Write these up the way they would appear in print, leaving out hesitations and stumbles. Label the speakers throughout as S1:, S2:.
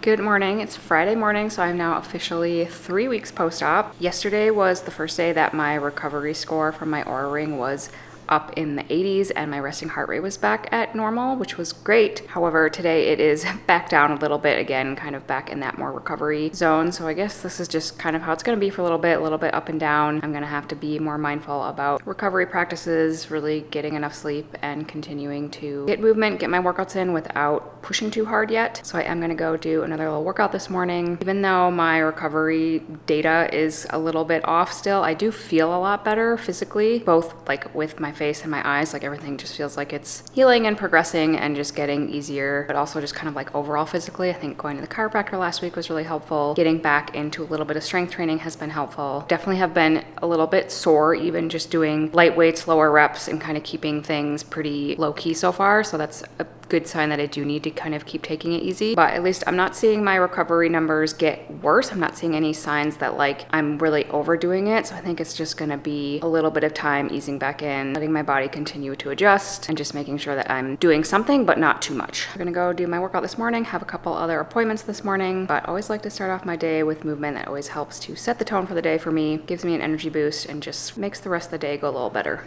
S1: Good morning. It's Friday morning, so I'm now officially 3 weeks post-op. Yesterday was the first day that my recovery score from my Oura Ring was up in the 80s and my resting heart rate was back at normal, which was great. However, today it is back down a little bit again, kind of back in that more recovery zone. So I guess this is just kind of how it's going to be for a little bit up and down. I'm going to have to be more mindful about recovery practices, really getting enough sleep and continuing to get movement, get my workouts in without pushing too hard yet. So I am going to go do another little workout this morning. Even though my recovery data is a little bit off still, I do feel a lot better physically, both like with my face and my eyes. Like everything just feels like it's healing and progressing and just getting easier, but also just kind of like overall physically. I think going to the chiropractor last week was really helpful. Getting back into a little bit of strength training has been helpful. Definitely have been a little bit sore, even just doing light weights, lower reps, and kind of keeping things pretty low key so far. So that's a good sign that I do need to kind of keep taking it easy. But at least I'm not seeing my recovery numbers get worse. I'm not seeing any signs that like I'm really overdoing it. So I think it's just gonna be a little bit of time easing back in, letting my body continue to adjust and just making sure that I'm doing something but not too much. I'm gonna go do my workout this morning, have a couple other appointments this morning, but I always like to start off my day with movement. That always helps to set the tone for the day for me, gives me an energy boost and just makes the rest of the day go a little better.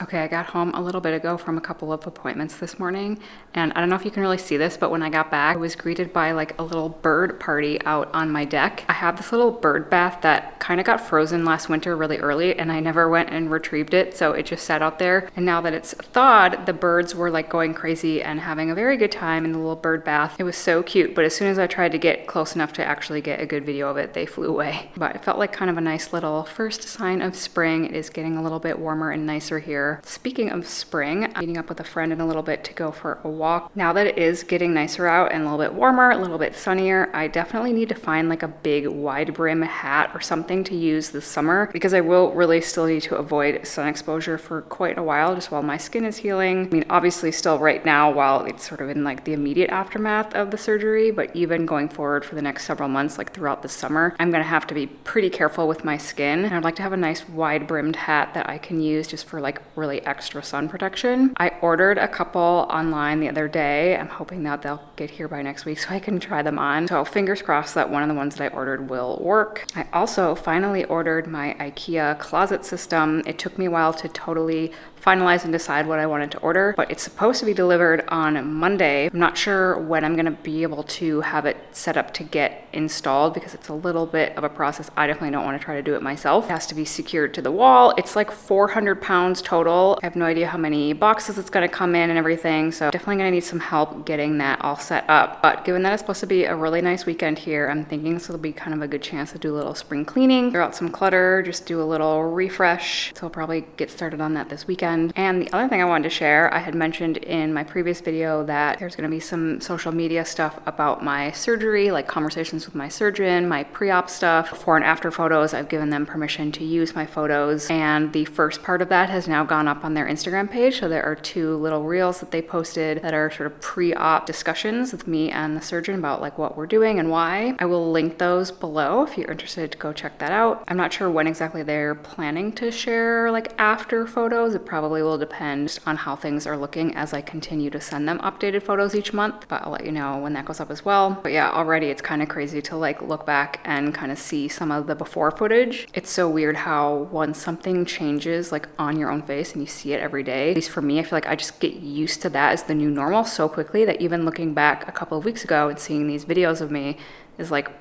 S1: Okay, I got home a little bit ago from a couple of appointments this morning, and I don't know if you can really see this, but when I got back, I was greeted by like a little bird party out on my deck. I have this little bird bath that kind of got frozen last winter really early, and I never went and retrieved it, so it just sat out there. And now that it's thawed, the birds were like going crazy and having a very good time in the little bird bath. It was so cute, but as soon as I tried to get close enough to actually get a good video of it, they flew away. But it felt like kind of a nice little first sign of spring. It is getting a little bit warmer and nicer here. Speaking of spring, I'm meeting up with a friend in a little bit to go for a walk. Now that it is getting nicer out and a little bit warmer, a little bit sunnier, I definitely need to find like a big wide brim hat or something to use this summer, because I will really still need to avoid sun exposure for quite a while, just while my skin is healing. I mean, obviously still right now while it's sort of in like the immediate aftermath of the surgery, but even going forward for the next several months, like throughout the summer, I'm gonna have to be pretty careful with my skin. And I'd like to have a nice wide brimmed hat that I can use just for like really extra sun protection. I ordered a couple online the other day. I'm hoping that they'll get here by next week so I can try them on. So fingers crossed that one of the ones that I ordered will work. I also finally ordered my IKEA closet system. It took me a while to totally finalize and decide what I wanted to order, but it's supposed to be delivered on Monday. I'm not sure when I'm gonna be able to have it set up to get installed because it's a little bit of a process. I definitely don't want to try to do it myself. It has to be secured to the wall. It's like 400 pounds total. I have no idea how many boxes it's gonna come in and everything, so definitely gonna need some help getting that all set up. But given that it's supposed to be a really nice weekend here, I'm thinking this will be kind of a good chance to do a little spring cleaning, clear out some clutter, just do a little refresh. So I'll probably get started on that this weekend. And the other thing I wanted to share, I had mentioned in my previous video that there's going to be some social media stuff about my surgery, like conversations with my surgeon, my pre-op stuff. Before and after photos, I've given them permission to use my photos, and the first part of that has now gone up on their Instagram page. So there are 2 little reels that they posted that are sort of pre-op discussions with me and the surgeon about like what we're doing and why. I will link those below if you're interested to go check that out. I'm not sure when exactly they're planning to share like after photos. It probably will depend on how things are looking as I continue to send them updated photos each month, but I'll let you know when that goes up as well. But yeah, already it's kind of crazy to like look back and kind of see some of the before footage. It's so weird how once something changes like on your own face and you see it every day, at least for me, I feel like I just get used to that as the new normal so quickly that even looking back a couple of weeks ago and seeing these videos of me is like,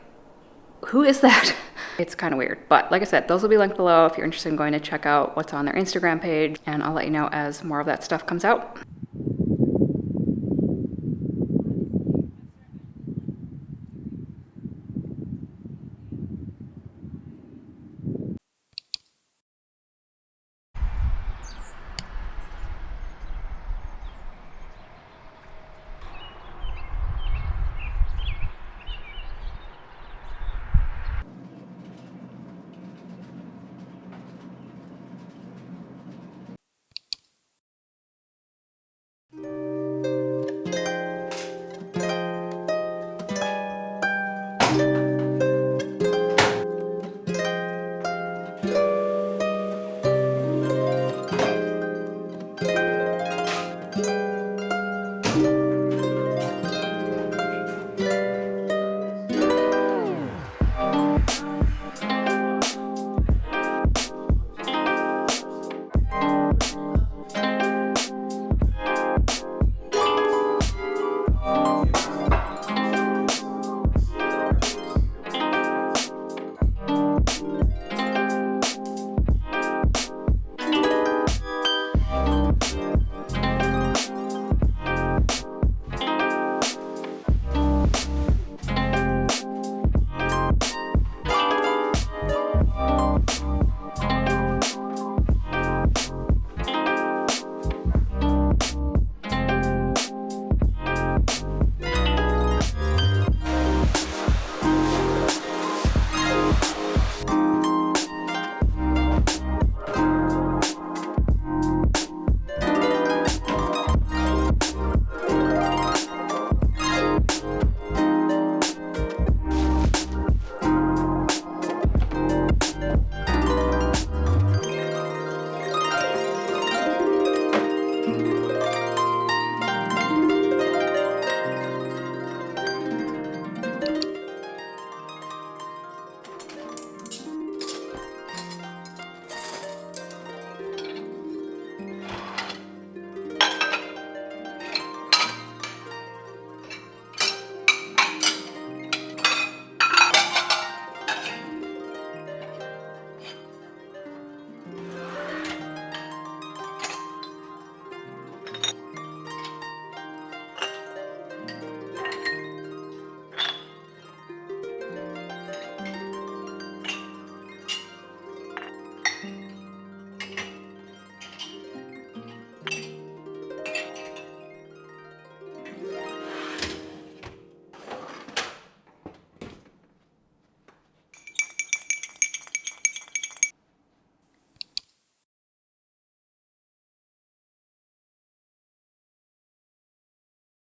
S1: who is that? It's kind of weird. But like I said, those will be linked below if you're interested in going to check out what's on their Instagram page, and I'll let you know as more of that stuff comes out.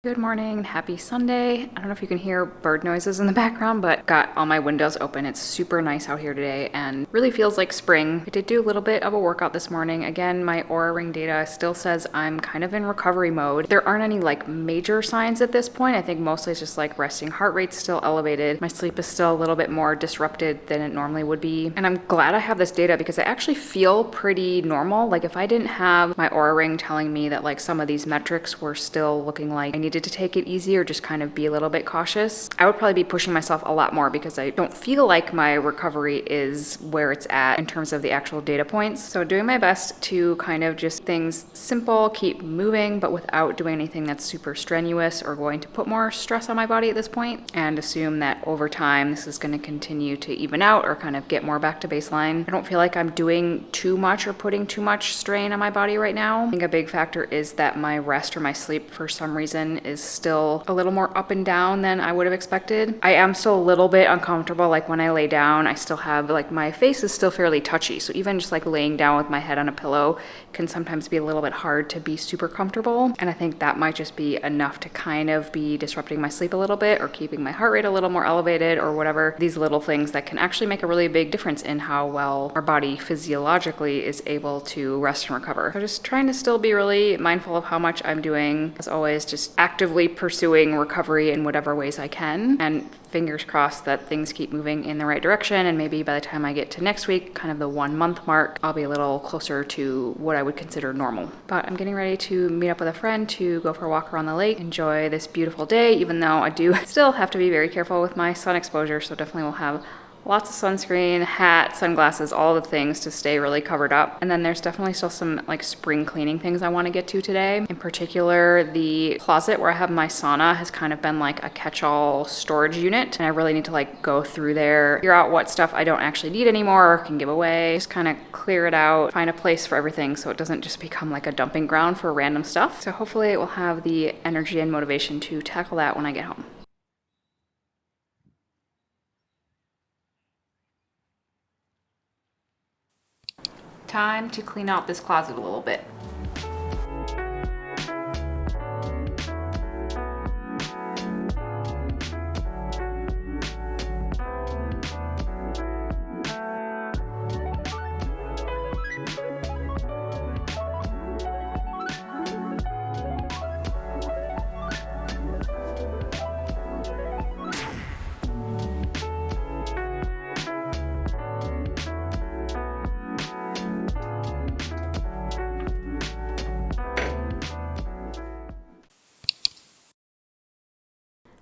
S1: Good morning, happy Sunday. I don't know if you can hear bird noises in the background, but got all my windows open. It's super nice out here today and really feels like spring. I did do a little bit of a workout this morning. Again, my Oura Ring data still says I'm kind of in recovery mode. There aren't any like major signs at this point. I think mostly it's just like resting heart rate's still elevated. My sleep is still a little bit more disrupted than it normally would be. And I'm glad I have this data because I actually feel pretty normal. Like if I didn't have my Oura Ring telling me that like some of these metrics were still looking like I needed to take it easy or just kind of be a little bit cautious, I would probably be pushing myself a lot more because I don't feel like my recovery is where it's at in terms of the actual data points. So doing my best to kind of just things simple, keep moving, but without doing anything that's super strenuous or going to put more stress on my body at this point, and assume that over time this is going to continue to even out or kind of get more back to baseline. I don't feel like I'm doing too much or putting too much strain on my body right now. I think a big factor is that my rest or my sleep for some reason is still a little more up and down than I would have expected. I am still a little bit uncomfortable. Like when I lay down, I still have like my face is still fairly touchy. So even just like laying down with my head on a pillow can sometimes be a little bit hard to be super comfortable. And I think that might just be enough to kind of be disrupting my sleep a little bit or keeping my heart rate a little more elevated or whatever. These little things that can actually make a really big difference in how well our body physiologically is able to rest and recover. So just trying to still be really mindful of how much I'm doing. As always, just actively pursuing recovery in whatever ways I can, and fingers crossed that things keep moving in the right direction, and maybe by the time I get to next week, kind of the 1 month mark, I'll be a little closer to what I would consider normal. But I'm getting ready to meet up with a friend to go for a walk around the lake, enjoy this beautiful day, even though I do still have to be very careful with my sun exposure, so definitely will have lots of sunscreen, hat, sunglasses, all the things to stay really covered up. And then there's definitely still some like spring cleaning things I want to get to today. In particular, the closet where I have my sauna has kind of been like a catch-all storage unit. And I really need to like go through there, figure out what stuff I don't actually need anymore or can give away, just kind of clear it out, find a place for everything so it doesn't just become like a dumping ground for random stuff. So hopefully it will have the energy and motivation to tackle that when I get home. Time to clean out this closet a little bit.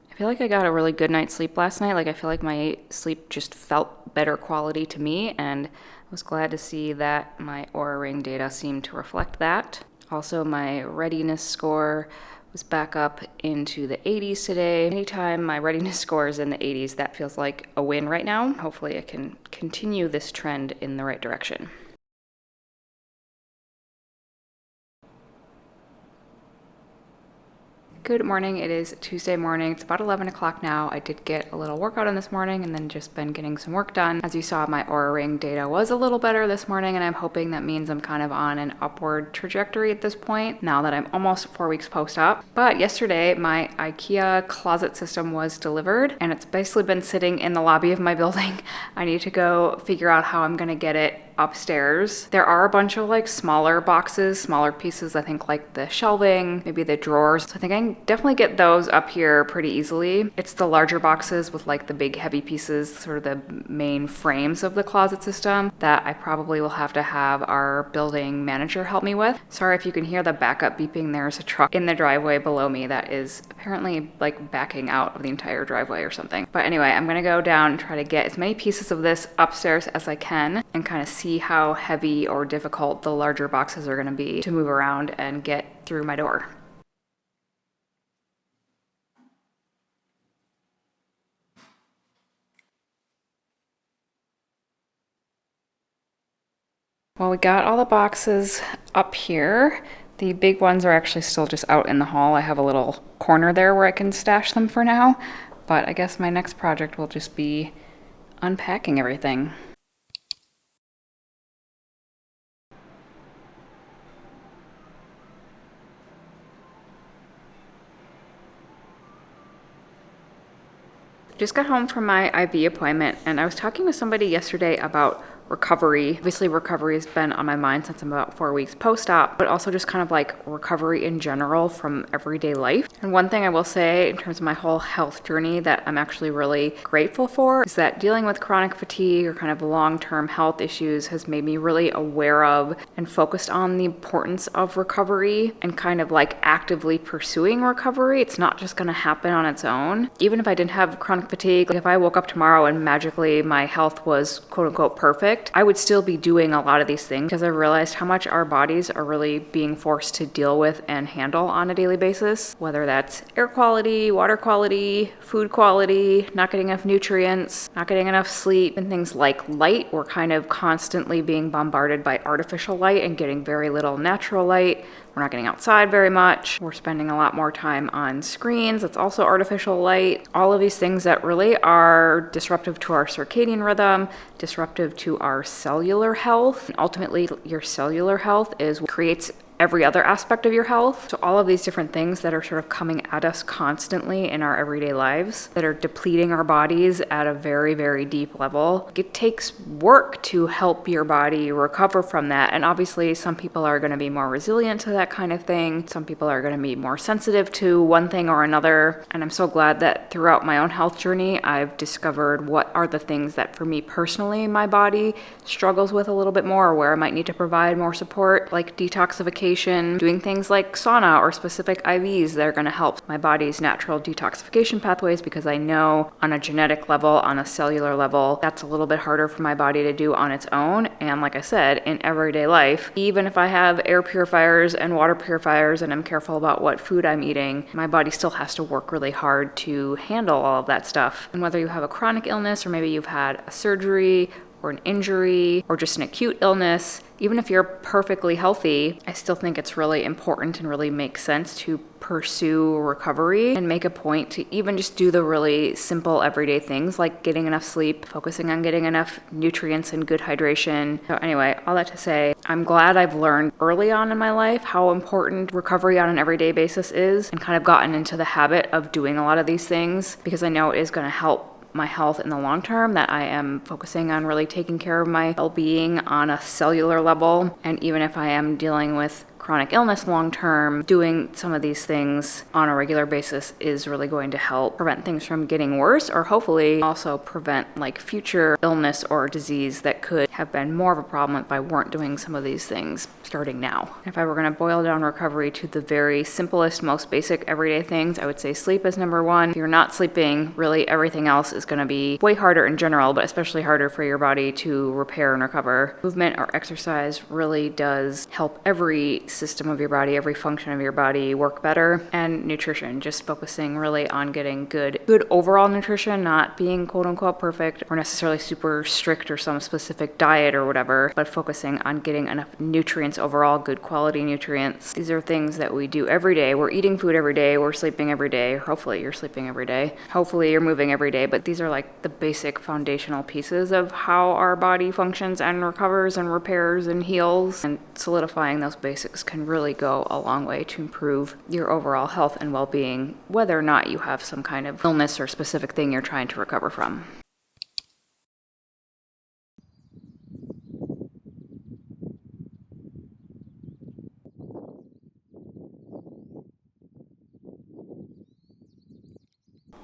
S1: I feel like I got a really good night's sleep last night. Like I feel like my sleep just felt better quality to me, and I was glad to see that my Oura Ring data seemed to reflect that. Also, my readiness score was back up into the 80s today. Anytime my readiness score is in the 80s, that feels like a win right now. Hopefully I can continue this trend in the right direction. Good morning. It is Tuesday morning. It's about 11 o'clock now. I did get a little workout in this morning and then just been getting some work done. As you saw, my Oura Ring data was a little better this morning, and I'm hoping that means I'm kind of on an upward trajectory at this point now that I'm almost 4 weeks post-op. But yesterday, my IKEA closet system was delivered, and it's basically been sitting in the lobby of my building. I need to go figure out how I'm going to get it upstairs. There are a bunch of like smaller boxes, smaller pieces, I think like the shelving, maybe the drawers. So I think I can definitely get those up here pretty easily. It's the larger boxes with like the big heavy pieces, sort of the main frames of the closet system, that I probably will have to have our building manager help me with. Sorry if you can hear the backup beeping. There's a truck in the driveway below me that is apparently like backing out of the entire driveway or something. But anyway, I'm gonna go down and try to get as many pieces of this upstairs as I can and kind of see how heavy or difficult the larger boxes are going to be to move around and get through my door. Well, we got all the boxes up here. The big ones are actually still just out in the hall. I have a little corner there where I can stash them for now, but I guess my next project will just be unpacking everything. Just got home from my IV appointment and I was talking with somebody yesterday about recovery. Obviously, recovery has been on my mind since I'm about 4 weeks post-op, but also just kind of like recovery in general from everyday life. And one thing I will say in terms of my whole health journey that I'm actually really grateful for is that dealing with chronic fatigue or kind of long-term health issues has made me really aware of and focused on the importance of recovery and kind of like actively pursuing recovery. It's not just going to happen on its own. Even if I didn't have chronic fatigue, like if I woke up tomorrow and magically my health was quote unquote perfect, I would still be doing a lot of these things because I realized how much our bodies are really being forced to deal with and handle on a daily basis, whether that's air quality, water quality, food quality, not getting enough nutrients, not getting enough sleep, and things like light. We're kind of constantly being bombarded by artificial light and getting very little natural light. We're not getting outside very much. We're spending a lot more time on screens. It's also artificial light. All of these things that really are disruptive to our circadian rhythm, disruptive to our cellular health. And ultimately, your cellular health is what creates every other aspect of your health. So all of these different things that are sort of coming at us constantly in our everyday lives that are depleting our bodies at a very, very deep level. It takes work to help your body recover from that. And obviously some people are going to be more resilient to that kind of thing. Some people are going to be more sensitive to one thing or another. And I'm so glad that throughout my own health journey, I've discovered what are the things that for me personally, my body struggles with a little bit more, or where I might need to provide more support, like detoxification, doing things like sauna or specific IVs that are going to help my body's natural detoxification pathways, because I know on a genetic level, on a cellular level, that's a little bit harder for my body to do on its own. And like I said, in everyday life, even if I have air purifiers and water purifiers and I'm careful about what food I'm eating, my body still has to work really hard to handle all of that stuff. And whether you have a chronic illness or maybe you've had a surgery or an injury or just an acute illness, even if you're perfectly healthy, I still think it's really important and really makes sense to pursue recovery and make a point to even just do the really simple everyday things like getting enough sleep, focusing on getting enough nutrients and good hydration. So anyway, all that to say, I'm glad I've learned early on in my life how important recovery on an everyday basis is and kind of gotten into the habit of doing a lot of these things because I know it is going to help my health in the long term, that I am focusing on really taking care of my well-being on a cellular level. And even if I am dealing with chronic illness long term, doing some of these things on a regular basis is really going to help prevent things from getting worse, or hopefully also prevent like future illness or disease that could have been more of a problem if I weren't doing some of these things starting now. If I were going to boil down recovery to the very simplest, most basic everyday things, I would say sleep is number one. If you're not sleeping, really everything else is going to be way harder in general, but especially harder for your body to repair and recover. Movement or exercise really does help every system of your body, every function of your body work better. And nutrition, just focusing really on getting good overall nutrition, not being quote unquote perfect or necessarily super strict or some specific diet or whatever, but focusing on getting enough nutrients overall, good quality nutrients. These are things that we do every day. We're eating food every day, we're sleeping every day. Hopefully you're sleeping every day. Hopefully you're moving every day, but these are like the basic foundational pieces of how our body functions and recovers and repairs and heals, and solidifying those basics can really go a long way to improve your overall health and well-being, whether or not you have some kind of illness or specific thing you're trying to recover from.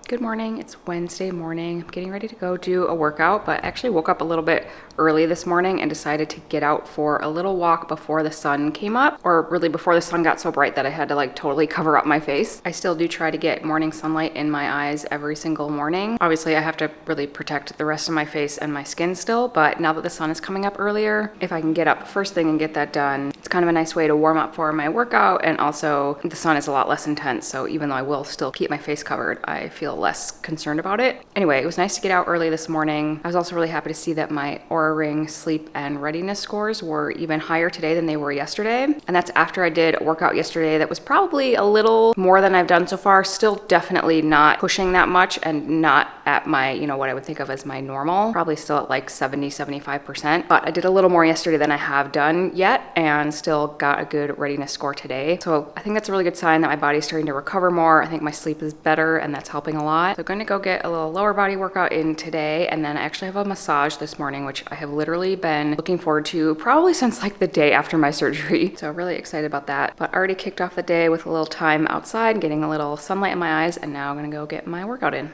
S1: Good morning, it's Wednesday morning. I'm getting ready to go do a workout, but I actually woke up a little bit early this morning and decided to get out for a little walk before the sun came up, or really before the sun got so bright that I had to like totally cover up my face. I still do try to get morning sunlight in my eyes every single morning. Obviously I have to really protect the rest of my face and my skin still, but now that the sun is coming up earlier, if I can get up first thing and get that done, it's kind of a nice way to warm up for my workout, and also the sun is a lot less intense, so even though I will still keep my face covered, I feel less concerned about it. Anyway, it was nice to get out early this morning. I was also really happy to see that my Aura Ring sleep and readiness scores were even higher today than they were yesterday. And that's after I did a workout yesterday that was probably a little more than I've done so far. Still definitely not pushing that much and not at my, what I would think of as my normal. Probably still at like 70-75%. But I did a little more yesterday than I have done yet and still got a good readiness score today. So I think that's a really good sign that my body's starting to recover more. I think my sleep is better and that's helping a lot. lot. So I'm gonna go get a little lower body workout in today, and then I actually have a massage this morning, which I have literally been looking forward to probably since like the day after my surgery. So really excited about that. But already kicked off the day with a little time outside, getting a little sunlight in my eyes, and now I'm gonna go get my workout in.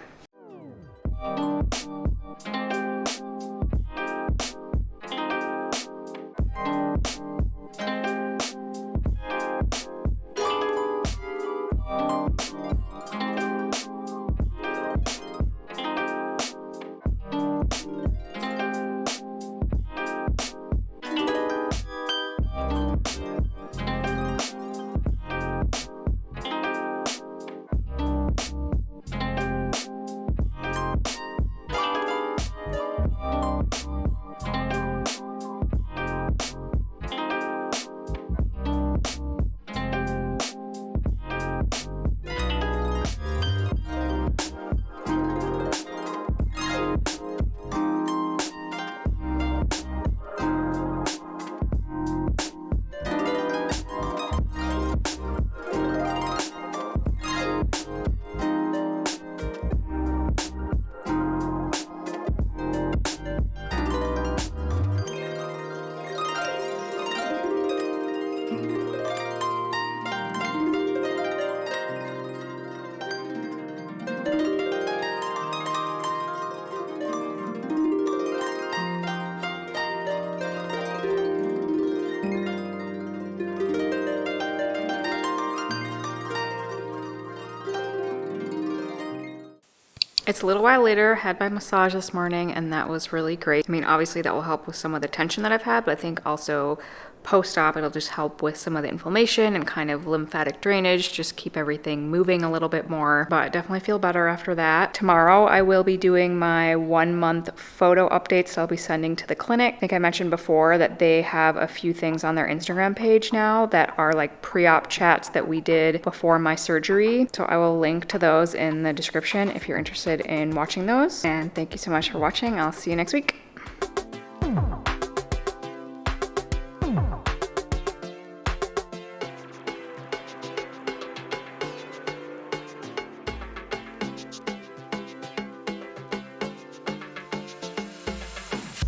S1: It's a little while later, had my massage this morning, and that was really great. I mean, obviously that will help with some of the tension that I've had, but I think also post-op, it'll just help with some of the inflammation and kind of lymphatic drainage, just keep everything moving a little bit more, but I definitely feel better after that. Tomorrow, I will be doing my 1-month photo updates that I'll be sending to the clinic. I think I mentioned before that they have a few things on their Instagram page now that are like pre-op chats that we did before my surgery. So I will link to those in the description if you're interested in watching those. And thank you so much for watching. I'll see you next week.